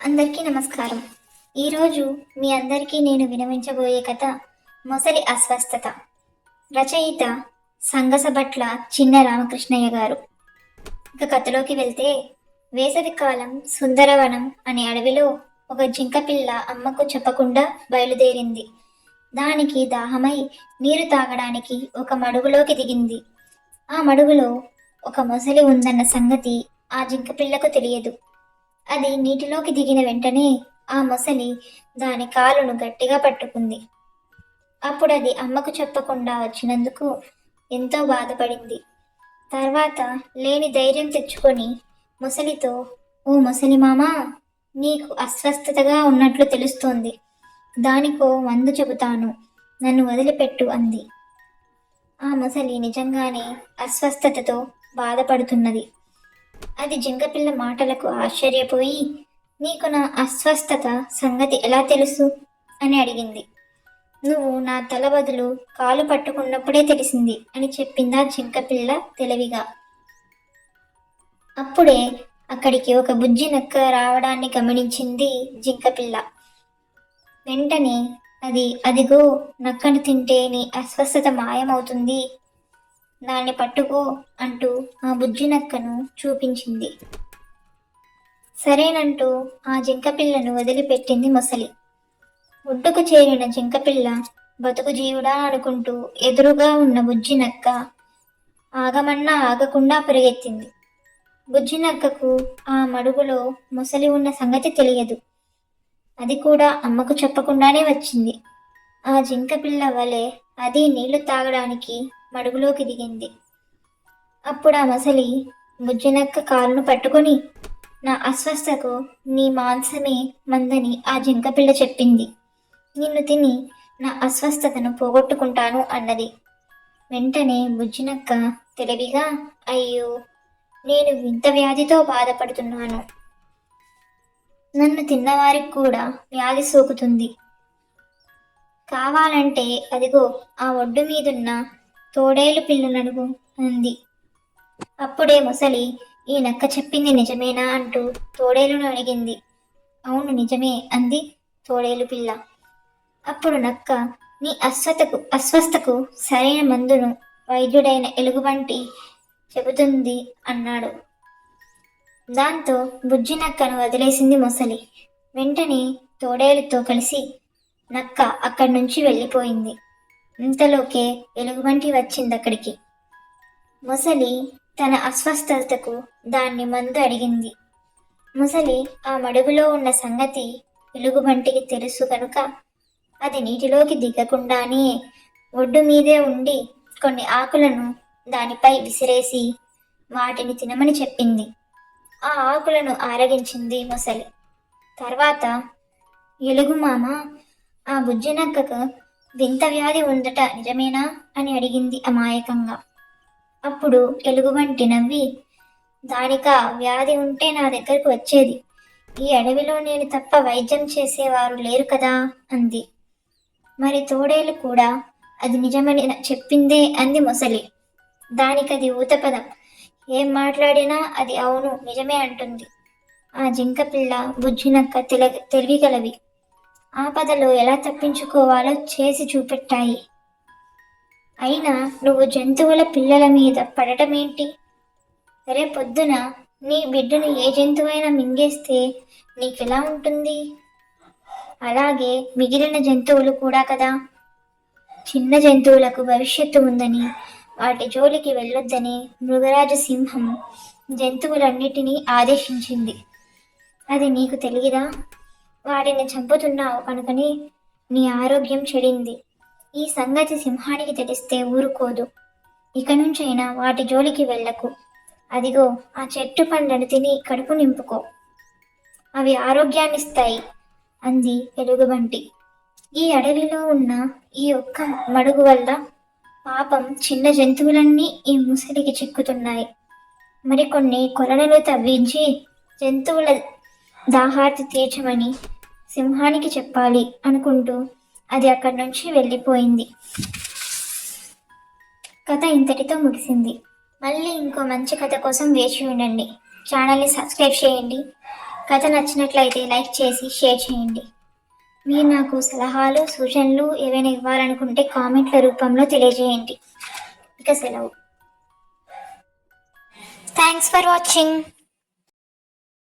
అందరికీ నమస్కారం. ఈరోజు మీ అందరికీ నేను వినవించబోయే కథ మొసలి అస్వస్థత. రచయిత సంగసభట్ల చిన్న రామకృష్ణయ్య గారు. ఇక కథలోకి వెళ్తే, వేసవికాలం సుందరవనం అనే అడవిలో ఒక జింకపిల్ల అమ్మకు చెప్పకుండా బయలుదేరింది. దానికి దాహమై నీరు తాగడానికి ఒక మడుగులోకి దిగింది. ఆ మడుగులో ఒక మొసలి ఉందన్న సంగతి ఆ జింకపిల్లకు తెలియదు. అది నీటిలోకి దిగిన వెంటనే ఆ మొసలి దాని కాలును గట్టిగా పట్టుకుంది. అప్పుడు అది అమ్మకు చెప్పకుండా వచ్చినందుకు ఎంతో బాధపడింది. తర్వాత లేని ధైర్యం తెచ్చుకొని మొసలితో, "ఓ మొసలి మామా, నీకు అస్వస్థతగా ఉన్నట్లు తెలుస్తోంది. దానికో మందు చెబుతాను, నన్ను వదిలిపెట్టు" అంది. ఆ మొసలి నిజంగానే అస్వస్థతతో బాధపడుతున్నది. అది జింకపిల్ల మాటలకు ఆశ్చర్యపోయి, "నీకు నా అస్వస్థత సంగతి ఎలా తెలుసు?" అని అడిగింది. "నువ్వు నా తల బదులు కాలు పట్టుకున్నప్పుడే తెలిసింది" అని చెప్పిందా జింకపిల్ల తెలివిగా. అప్పుడే అక్కడికి ఒక బుజ్జి నక్క రావడాన్ని గమనించింది జింకపిల్ల. వెంటనే అది, "అదిగో, నక్కను తింటే నీ అస్వస్థత మాయమవుతుంది, దాన్ని పట్టుకో" అంటూ ఆ బుజ్జి నక్కను చూపించింది. సరేనంటూ ఆ జింకపిల్లను వదిలిపెట్టింది మొసలి. ఒడ్డుకు చేరిన జింకపిల్ల బతుకు జీవుడా అనుకుంటూ ఎదురుగా ఉన్న బుజ్జి నక్క ఆగమన్నా ఆగకుండా పరిగెత్తింది. బుజ్జి నక్కకు ఆ మడుగులో మొసలి ఉన్న సంగతి తెలియదు. అది కూడా అమ్మకు చెప్పకుండానే వచ్చింది. ఆ జింకపిల్ల వలె అది నీళ్లు తాగడానికి మడుగులోకి దిగింది. అప్పుడు ఆ మొసలి బుజ్జినక్క కాలును పట్టుకొని, "నా అస్వస్థకు నీ మాంసమే మందని ఆ జింకపిల్ల చెప్పింది. నిన్ను తిని నా అస్వస్థతను పోగొట్టుకుంటాను" అన్నది. వెంటనే బుజ్జినక్క తెలివిగా, "అయ్యో, నేను వింత వ్యాధితో బాధపడుతున్నాను. నన్ను తిన్నవారికి కూడా వ్యాధి సోకుతుంది. కావాలంటే అదిగో ఆ ఒడ్డు మీదున్న తోడేలు పిల్లను" అంది. అప్పుడే మొసలి, "ఈ నక్క చెప్పింది నిజమేనా?" అంటూ తోడేలును అడిగింది. "అవును, నిజమే" అంది తోడేలు పిల్ల. అప్పుడు నక్క, "నీ అస్వస్థకు సరైన మందును వైద్యుడైన ఎలుగుబంటి చెబుతుంది" అన్నాడు. దాంతో బుజ్జి నక్కను వదిలేసింది మొసలి. వెంటనే తోడేలుతో కలిసి నక్క అక్కడి నుంచి వెళ్ళిపోయింది. ఇంతలోకే ఎలుగుబంటి వచ్చిందక్కడికి. మొసలి తన అస్వస్థతకు దాన్ని మందు అడిగింది. మొసలి ఆ మడుగులో ఉన్న సంగతి ఎలుగుబంటికి తెలుసు కనుక అది నీటిలోకి దిగకుండానే ఒడ్డు మీదే ఉండి కొన్ని ఆకులను దానిపై విసిరేసి వాటిని తినమని చెప్పింది. ఆ ఆకులను ఆరగించింది మొసలి. తర్వాత, "ఎలుగుమామ, ఆ బుజ్జినక్కకు వింత వ్యాధి ఉందట నిజమేనా?" అని అడిగింది అమాయకంగా. అప్పుడు ఎలుగుబంటి నవ్వి, "దానికా వ్యాధి ఉంటే నా దగ్గరకు వచ్చేది. ఈ అడవిలో నేను తప్ప వైద్యం చేసేవారు లేరు కదా" అంది. మరి తోడేలు కూడా అది నిజమని చెప్పిందే అంది మొసలి. దానికది ఊతపదం. ఏం మాట్లాడినా అది అవును, నిజమే అంటుంది. ఆ జింకపిల్ల, బుజ్జినక్క తెలివిగలవి. ఆపదలో ఎలా తప్పించుకోవాలో చేసి చూపెట్టాయి. అయినా నువ్వు జంతువుల పిల్లల మీద పడటమేంటి? రేపొద్దున నీ బిడ్డను ఏ జంతువైనా మింగేస్తే నీకెలా ఉంటుంది? అలాగే మిగిలిన జంతువులు కూడా కదా. చిన్న జంతువులకు భవిష్యత్తు ఉందని, వాటి జోలికి వెళ్ళొద్దని మృగరాజు సింహం జంతువులన్నిటినీ ఆదేశించింది. అది నీకు తెలియదా? వాటిని చంపుతున్నావు కనుకనే నీ ఆరోగ్యం చెడింది. ఈ సంగతి సింహానికి తెలిస్తే ఊరుకోదు. ఇక నుంచైనా వాటి జోలికి వెళ్ళకు. అదిగో ఆ చెట్టు పండ్లను తిని కడుపు నింపుకో. అవి ఆరోగ్యాన్నిస్తాయి" అంది ఎలుగుబంటి. ఈ అడవిలో ఉన్న ఈ ఒక్క మడుగు వల్ల పాపం చిన్న జంతువులన్నీ ఈ ముసలికి చిక్కుతున్నాయి. మరికొన్ని కొలనులు తవ్వించి జంతువుల దాహార్తి తీర్చమని సింహానికి చెప్పాలి అనుకుంటూ అది అక్కడి నుంచి వెళ్ళిపోయింది. కథ ఇంతటితో ముగిసింది. మళ్ళీ ఇంకో మంచి కథ కోసం వేచి ఉండండి. ఛానల్ని సబ్స్క్రైబ్ చేయండి. కథ నచ్చినట్లయితే లైక్ చేసి షేర్ చేయండి. మీరు నాకు సలహాలు సూచనలు ఏవైనా ఇవ్వాలనుకుంటే కామెంట్ల రూపంలో తెలియజేయండి. ఇక సెలవు. Thanks for watching.